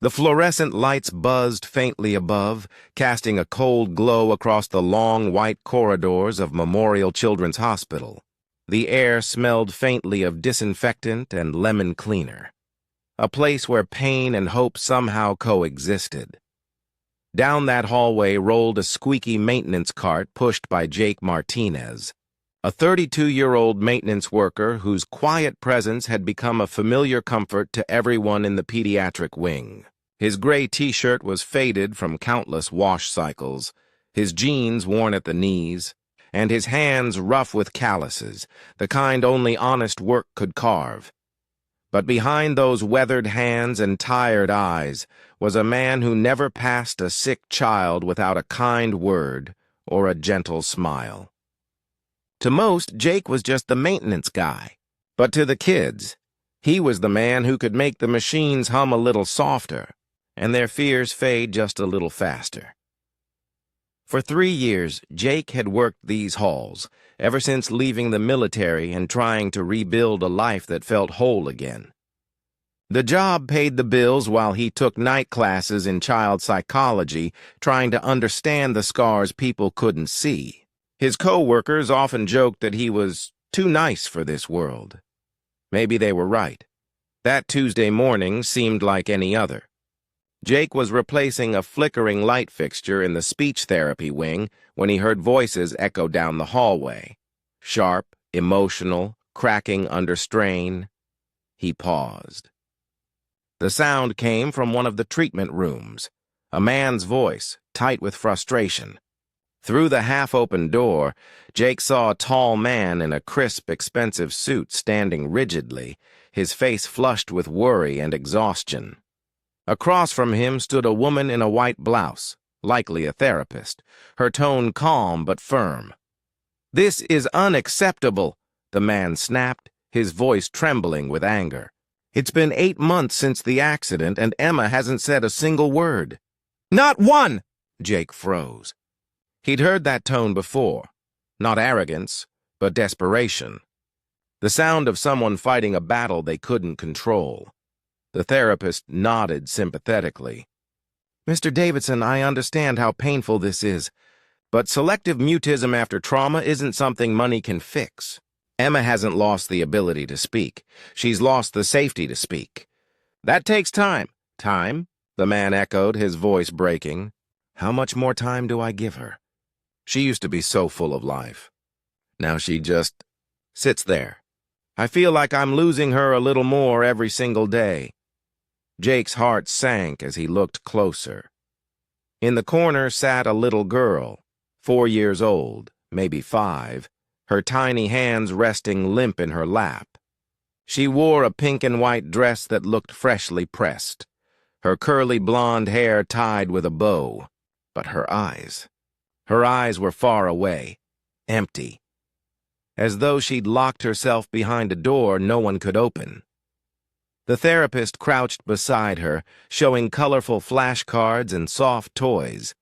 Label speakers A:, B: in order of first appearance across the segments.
A: The fluorescent lights buzzed faintly above, casting a cold glow across the long white corridors of Memorial Children's Hospital. The air smelled faintly of disinfectant and lemon cleaner, a place where pain and hope somehow coexisted. Down that hallway rolled a squeaky maintenance cart pushed by Jake Martinez, a 32-year-old maintenance worker whose quiet presence had become a familiar comfort to everyone in the pediatric wing. His gray t-shirt was faded from countless wash cycles, his jeans worn at the knees, and his hands rough with calluses, the kind only honest work could carve. But behind those weathered hands and tired eyes was a man who never passed a sick child without a kind word or a gentle smile. To most, Jake was just the maintenance guy, but to the kids, he was the man who could make the machines hum a little softer and their fears fade just a little faster. For 3 years, Jake had worked these halls, ever since leaving the military and trying to rebuild a life that felt whole again. The job paid the bills while he took night classes in child psychology, trying to understand the scars people couldn't see. His co-workers often joked that he was too nice for this world. Maybe they were right. That Tuesday morning seemed like any other. Jake was replacing a flickering light fixture in the speech therapy wing when he heard voices echo down the hallway. Sharp, emotional, cracking under strain. He paused. The sound came from one of the treatment rooms, a man's voice, tight with frustration. Through the half-open door, Jake saw a tall man in a crisp, expensive suit standing rigidly, his face flushed with worry and exhaustion. Across from him stood a woman in a white blouse, likely a therapist, her tone calm but firm. "This is unacceptable," the man snapped, his voice trembling with anger. "It's been 8 months since the accident, and Emma hasn't said a single word." "Not one!" Jake froze. He'd heard that tone before, not arrogance, but desperation. The sound of someone fighting a battle they couldn't control. The therapist nodded sympathetically. "Mr. Davidson, I understand how painful this is, but selective mutism after trauma isn't something money can fix. Emma hasn't lost the ability to speak. She's lost the safety to speak. That takes time." "Time?" the man echoed, his voice breaking. "How much more time do I give her? She used to be so full of life. Now she just sits there. I feel like I'm losing her a little more every single day." Jake's heart sank as he looked closer. In the corner sat a little girl, 4 years old, maybe 5, her tiny hands resting limp in her lap. She wore a pink and white dress that looked freshly pressed, her curly blonde hair tied with a bow. But her eyes were far away, empty, as though she'd locked herself behind a door no one could open. The therapist crouched beside her, showing colorful flashcards and soft toys,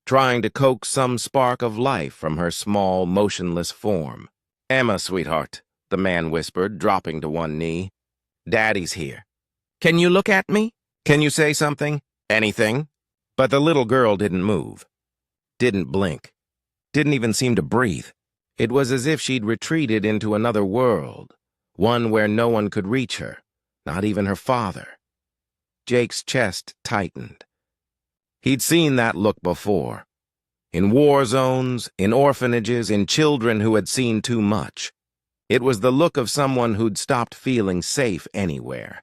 A: trying to coax some spark of life from her small, motionless form. "Emma, sweetheart," the man whispered, dropping to one knee. "Daddy's here. Can you look at me? Can you say something? Anything?" But the little girl didn't move, didn't blink, didn't even seem to breathe. It was as if she'd retreated into another world, one where no one could reach her. Not even her father. Jake's chest tightened. He'd seen that look before. In war zones, in orphanages, in children who had seen too much. It was the look of someone who'd stopped feeling safe anywhere.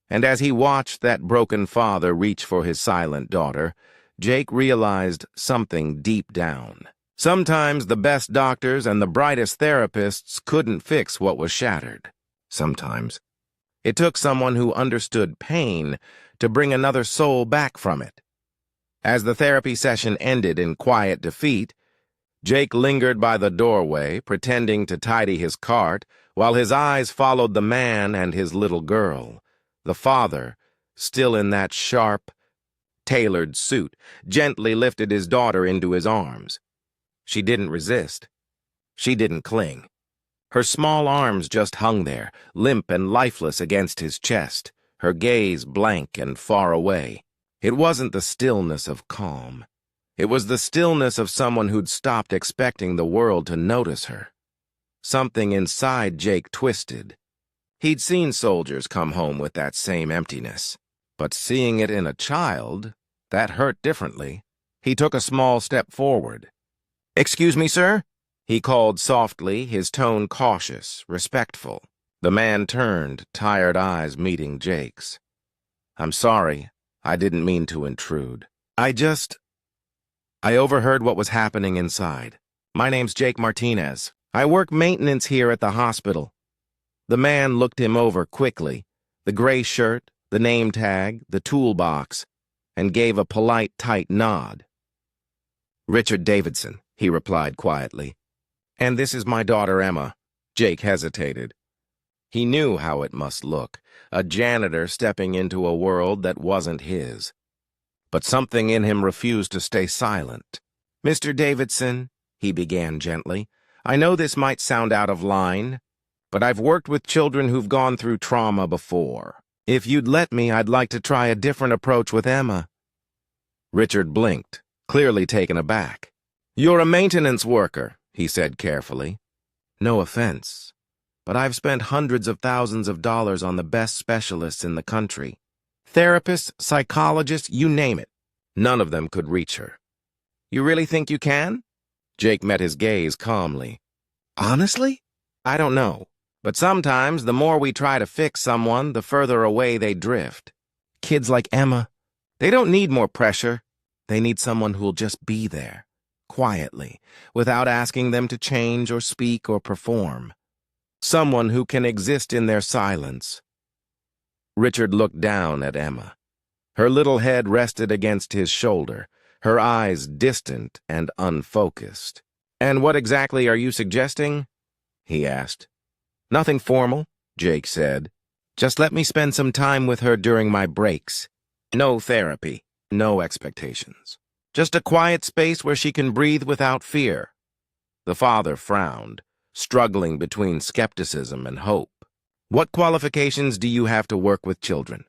A: And as he watched that broken father reach for his silent daughter, Jake realized something deep down. Sometimes the best doctors and the brightest therapists couldn't fix what was shattered. Sometimes it took someone who understood pain to bring another soul back from it. As the therapy session ended in quiet defeat, Jake lingered by the doorway, pretending to tidy his cart, while his eyes followed the man and his little girl. The father, still in that sharp, tailored suit, gently lifted his daughter into his arms. She didn't resist. She didn't cling. Her small arms just hung there, limp and lifeless against his chest, her gaze blank and far away. It wasn't the stillness of calm. It was the stillness of someone who'd stopped expecting the world to notice her. Something inside Jake twisted. He'd seen soldiers come home with that same emptiness. But seeing it in a child, that hurt differently. He took a small step forward. "Excuse me, sir?" he called softly, his tone cautious, respectful. The man turned, tired eyes meeting Jake's. "I'm sorry. I didn't mean to intrude. I overheard what was happening inside. My name's Jake Martinez. I work maintenance here at the hospital." The man looked him over quickly, the gray shirt, the name tag, the toolbox, and gave a polite, tight nod. "Richard Davidson," he replied quietly. "And this is my daughter, Emma." Jake hesitated. He knew how it must look, a janitor stepping into a world that wasn't his. But something in him refused to stay silent. "Mr. Davidson," he began gently, "I know this might sound out of line, but I've worked with children who've gone through trauma before. If you'd let me, I'd like to try a different approach with Emma." Richard blinked, clearly taken aback. "You're a maintenance worker," he said carefully. "No offense, but I've spent hundreds of thousands of dollars on the best specialists in the country. Therapists, psychologists, you name it. None of them could reach her." "You really think you can?" Jake met his gaze calmly. "Honestly? I don't know. But sometimes the more we try to fix someone, the further away they drift. Kids like Emma, they don't need more pressure. They need someone who'll just be there, quietly, without asking them to change or speak or perform. Someone who can exist in their silence." Richard looked down at Emma. Her little head rested against his shoulder, her eyes distant and unfocused. "And what exactly are you suggesting?" he asked. "Nothing formal," Jake said. "Just let me spend some time with her during my breaks. No therapy, no expectations. Just a quiet space where she can breathe without fear." The father frowned, struggling between skepticism and hope. "What qualifications do you have to work with children?"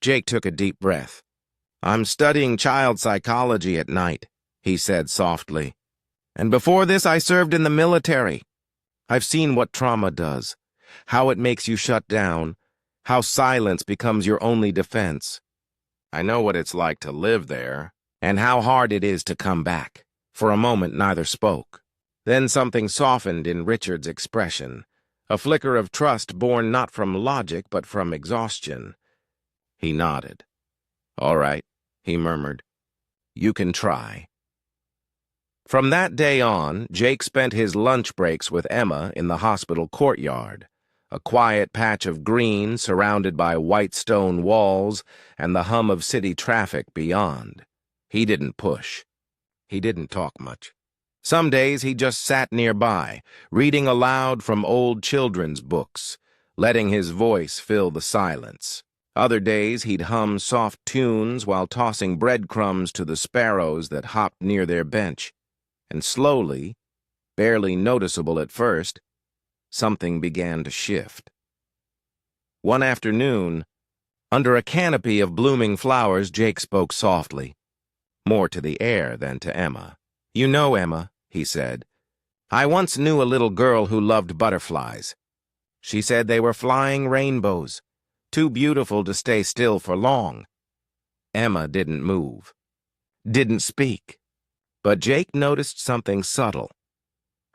A: Jake took a deep breath. "I'm studying child psychology at night," he said softly. "And before this, I served in the military. I've seen what trauma does, how it makes you shut down, how silence becomes your only defense. I know what it's like to live there, and how hard it is to come back." For a moment, neither spoke. Then something softened in Richard's expression, a flicker of trust born not from logic but from exhaustion. He nodded. "All right," he murmured. "You can try." From that day on, Jake spent his lunch breaks with Emma in the hospital courtyard, a quiet patch of green surrounded by white stone walls and the hum of city traffic beyond. He didn't push. He didn't talk much. Some days he just sat nearby, reading aloud from old children's books, letting his voice fill the silence. Other days he'd hum soft tunes while tossing breadcrumbs to the sparrows that hopped near their bench. And slowly, barely noticeable at first, something began to shift. One afternoon, under a canopy of blooming flowers, Jake spoke softly, more to the air than to Emma. "You know, Emma," he said, "I once knew a little girl who loved butterflies. She said they were flying rainbows, too beautiful to stay still for long." Emma didn't move, didn't speak. But Jake noticed something subtle.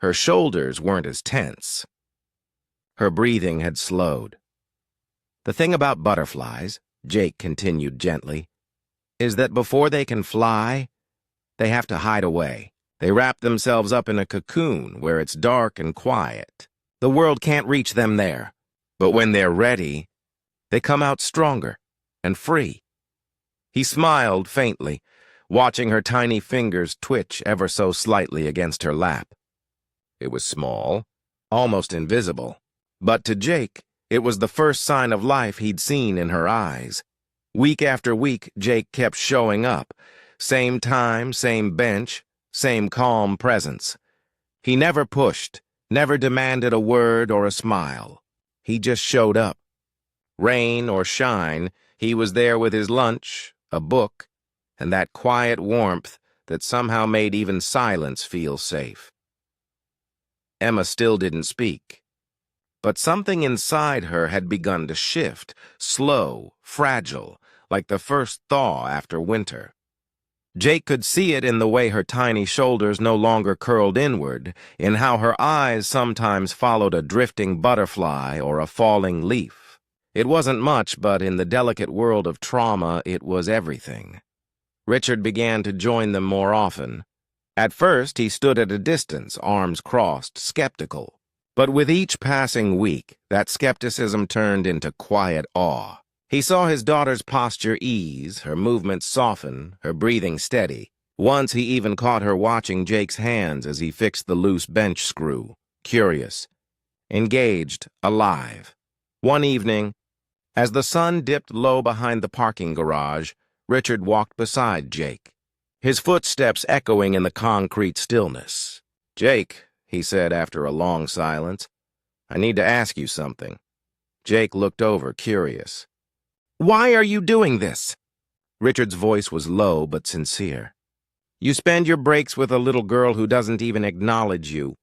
A: Her shoulders weren't as tense. Her breathing had slowed. "The thing about butterflies," Jake continued gently, "is that before they can fly, they have to hide away. They wrap themselves up in a cocoon where it's dark and quiet. The world can't reach them there. But when they're ready, they come out stronger and free." He smiled faintly, watching her tiny fingers twitch ever so slightly against her lap. It was small, almost invisible, but to Jake, it was the first sign of life he'd seen in her eyes. Week after week, Jake kept showing up. Same time, same bench, same calm presence. He never pushed, never demanded a word or a smile. He just showed up. Rain or shine, he was there with his lunch, a book, and that quiet warmth that somehow made even silence feel safe. Emma still didn't speak, but something inside her had begun to shift, slow, fragile, like the first thaw after winter. Jake could see it in the way her tiny shoulders no longer curled inward, in how her eyes sometimes followed a drifting butterfly or a falling leaf. It wasn't much, but in the delicate world of trauma, it was everything. Richard began to join them more often. At first, he stood at a distance, arms crossed, skeptical. But with each passing week, that skepticism turned into quiet awe. He saw his daughter's posture ease, her movements soften, her breathing steady. Once he even caught her watching Jake's hands as he fixed the loose bench screw, curious, engaged, alive. One evening, as the sun dipped low behind the parking garage, Richard walked beside Jake, his footsteps echoing in the concrete stillness. "Jake," he said after a long silence, "I need to ask you something." Jake looked over, curious. "Why are you doing this?" Richard's voice was low but sincere. "You spend your breaks with a little girl who doesn't even acknowledge you.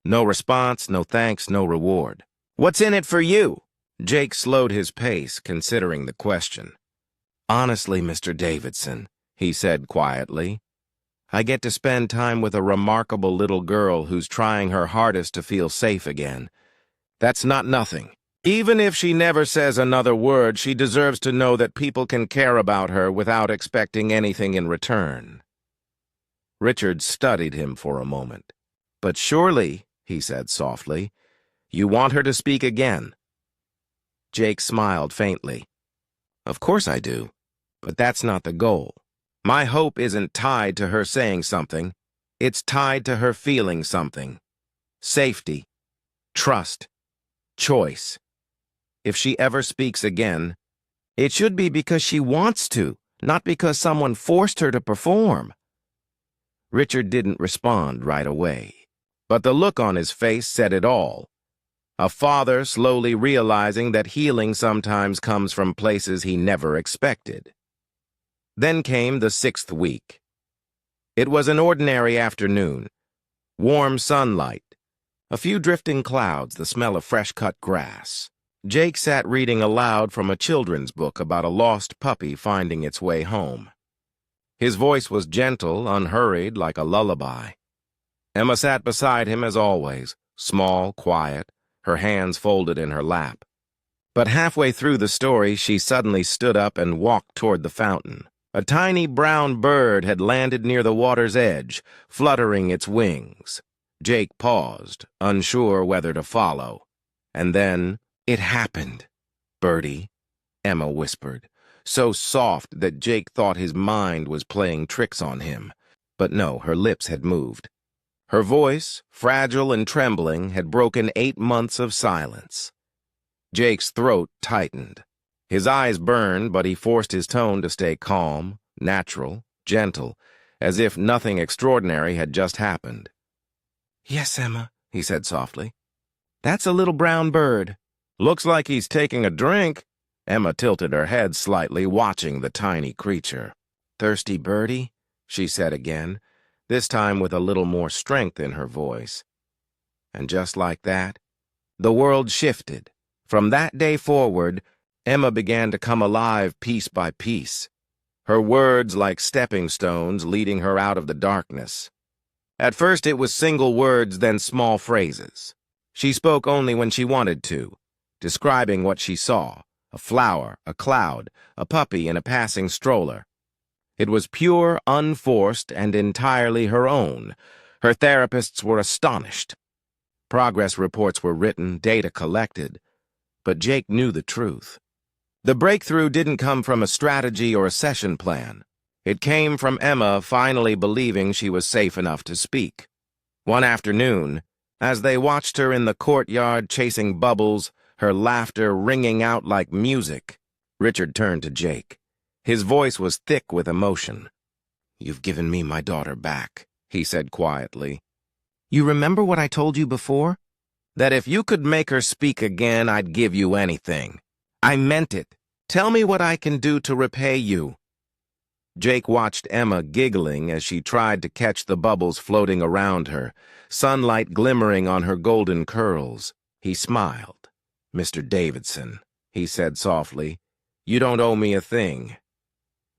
A: No response, no thanks, no reward. What's in it for you?" Jake slowed his pace, considering the question. "Honestly, Mr. Davidson," he said quietly, "I get to spend time with a remarkable little girl who's trying her hardest to feel safe again. That's not nothing. Even if she never says another word, she deserves to know that people can care about her without expecting anything in return." Richard studied him for a moment. "But surely," he said softly, "you want her to speak again." Jake smiled faintly. "Of course I do, but that's not the goal. My hope isn't tied to her saying something. It's tied to her feeling something. Safety, trust, choice. If she ever speaks again, it should be because she wants to, not because someone forced her to perform." Richard didn't respond right away, but the look on his face said it all. A father slowly realizing that healing sometimes comes from places he never expected. Then came the 6th week. It was an ordinary afternoon. Warm sunlight, a few drifting clouds, the smell of fresh-cut grass. Jake sat reading aloud from a children's book about a lost puppy finding its way home. His voice was gentle, unhurried, like a lullaby. Emma sat beside him as always, small, quiet, her hands folded in her lap. But halfway through the story, she suddenly stood up and walked toward the fountain. A tiny brown bird had landed near the water's edge, fluttering its wings. Jake paused, unsure whether to follow. And then, "It happened, Birdie," Emma whispered, so soft that Jake thought his mind was playing tricks on him. But no, her lips had moved. Her voice, fragile and trembling, had broken 8 months of silence. Jake's throat tightened. His eyes burned, but he forced his tone to stay calm, natural, gentle, as if nothing extraordinary had just happened. "Yes, Emma," he said softly. "That's a little brown bird. Looks like he's taking a drink." Emma tilted her head slightly, watching the tiny creature. "Thirsty birdie?" she said again, this time with a little more strength in her voice. And just like that, the world shifted. From that day forward, Emma began to come alive piece by piece, her words like stepping stones leading her out of the darkness. At first it was single words, then small phrases. She spoke only when she wanted to, describing what she saw, a flower, a cloud, a puppy in a passing stroller. It was pure, unforced, and entirely her own. Her therapists were astonished. Progress reports were written, data collected, but Jake knew the truth. The breakthrough didn't come from a strategy or a session plan. It came from Emma finally believing she was safe enough to speak. One afternoon, as they watched her in the courtyard chasing bubbles, her laughter ringing out like music, Richard turned to Jake. His voice was thick with emotion. "You've given me my daughter back," he said quietly. "You remember what I told you before? That if you could make her speak again, I'd give you anything. I meant it. Tell me what I can do to repay you." Jake watched Emma giggling as she tried to catch the bubbles floating around her, sunlight glimmering on her golden curls. He smiled. "Mr. Davidson," he said softly, "you don't owe me a thing."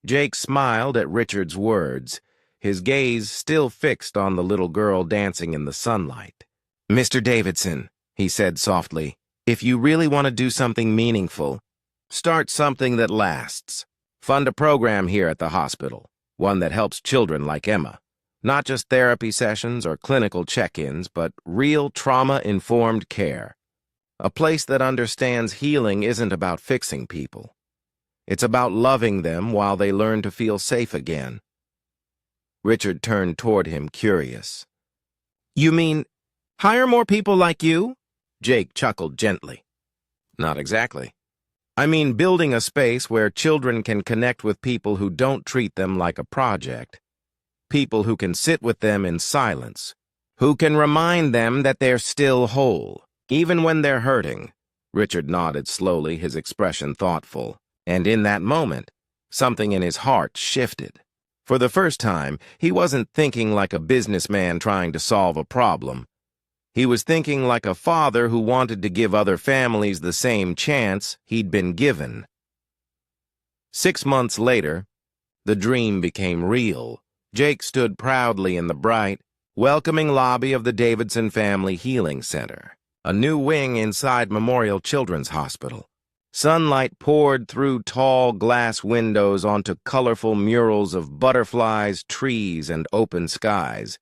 A: Jake smiled at Richard's words, his gaze still fixed on the little girl dancing in the sunlight. "Mr. Davidson," he said softly, "if you really want to do something meaningful, start something that lasts. Fund a program here at the hospital, one that helps children like Emma. Not just therapy sessions or clinical check-ins, but real trauma-informed care. A place that understands healing isn't about fixing people. It's about loving them while they learn to feel safe again." Richard turned toward him, curious. "You mean, hire more people like you?" Jake chuckled gently. "Not exactly. I mean building a space where children can connect with people who don't treat them like a project. People who can sit with them in silence, who can remind them that they're still whole, even when they're hurting." Richard nodded slowly, his expression thoughtful. And in that moment, something in his heart shifted. For the first time, he wasn't thinking like a businessman trying to solve a problem. He was thinking like a father who wanted to give other families the same chance he'd been given. 6 months later, the dream became real. Jake stood proudly in the bright, welcoming lobby of the Davidson Family Healing Center, a new wing inside Memorial Children's Hospital. Sunlight poured through tall glass windows onto colorful murals of butterflies, trees, and open skies,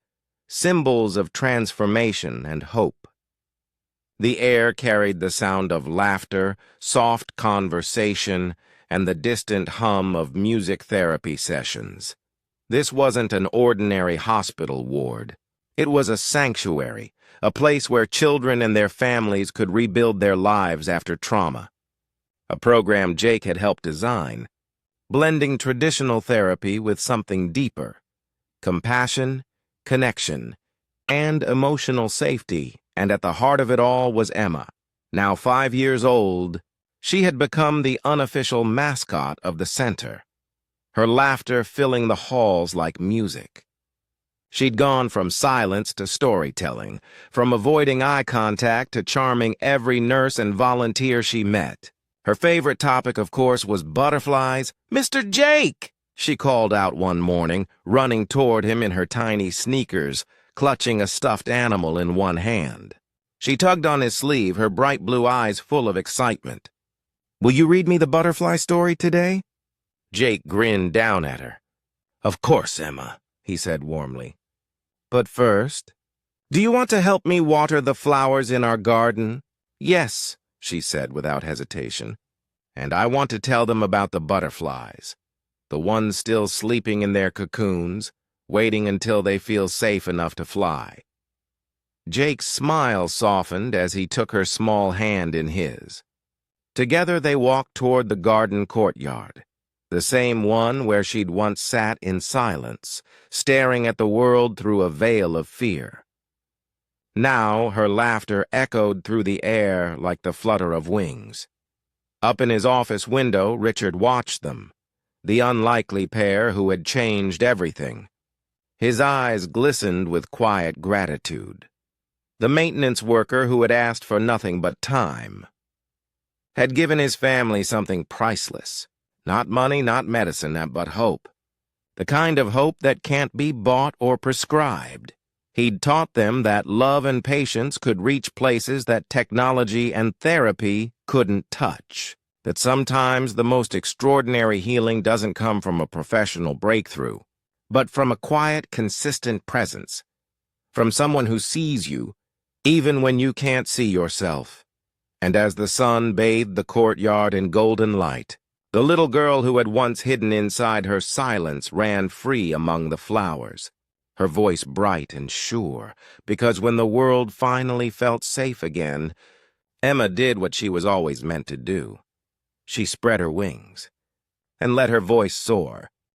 A: symbols of transformation and hope. The air carried the sound of laughter, soft conversation, and the distant hum of music therapy sessions. This wasn't an ordinary hospital ward. It was a sanctuary, a place where children and their families could rebuild their lives after trauma. A program Jake had helped design, blending traditional therapy with something deeper: compassion, connection, and emotional safety. And at the heart of it all was Emma. Now 5 years old, she had become the unofficial mascot of the center, her laughter filling the halls like music. She'd gone from silence to storytelling, from avoiding eye contact to charming every nurse and volunteer she met. Her favorite topic, of course, was butterflies. "Mr. Jake!" she called out one morning, running toward him in her tiny sneakers, clutching a stuffed animal in one hand. She tugged on his sleeve, her bright blue eyes full of excitement. "Will you read me the butterfly story today?" Jake grinned down at her. "Of course, Emma," he said warmly. "But first, do you want to help me water the flowers in our garden?" "Yes," she said without hesitation. "And I want to tell them about the butterflies, the ones still sleeping in their cocoons, waiting until they feel safe enough to fly." Jake's smile softened as he took her small hand in his. Together they walked toward the garden courtyard, the same one where she'd once sat in silence, staring at the world through a veil of fear. Now her laughter echoed through the air like the flutter of wings. Up in his office window, Richard watched them, the unlikely pair who had changed everything. His eyes glistened with quiet gratitude. The maintenance worker who had asked for nothing but time had given his family something priceless. Not money, not medicine, but hope. The kind of hope that can't be bought or prescribed. He'd taught them that love and patience could reach places that technology and therapy couldn't touch. That sometimes the most extraordinary healing doesn't come from a professional breakthrough, but from a quiet, consistent presence. From someone who sees you, even when you can't see yourself. And as the sun bathed the courtyard in golden light, the little girl who had once hidden inside her silence ran free among the flowers, her voice bright and sure, because when the world finally felt safe again, Emma did what she was always meant to do. She spread her wings and let her voice soar,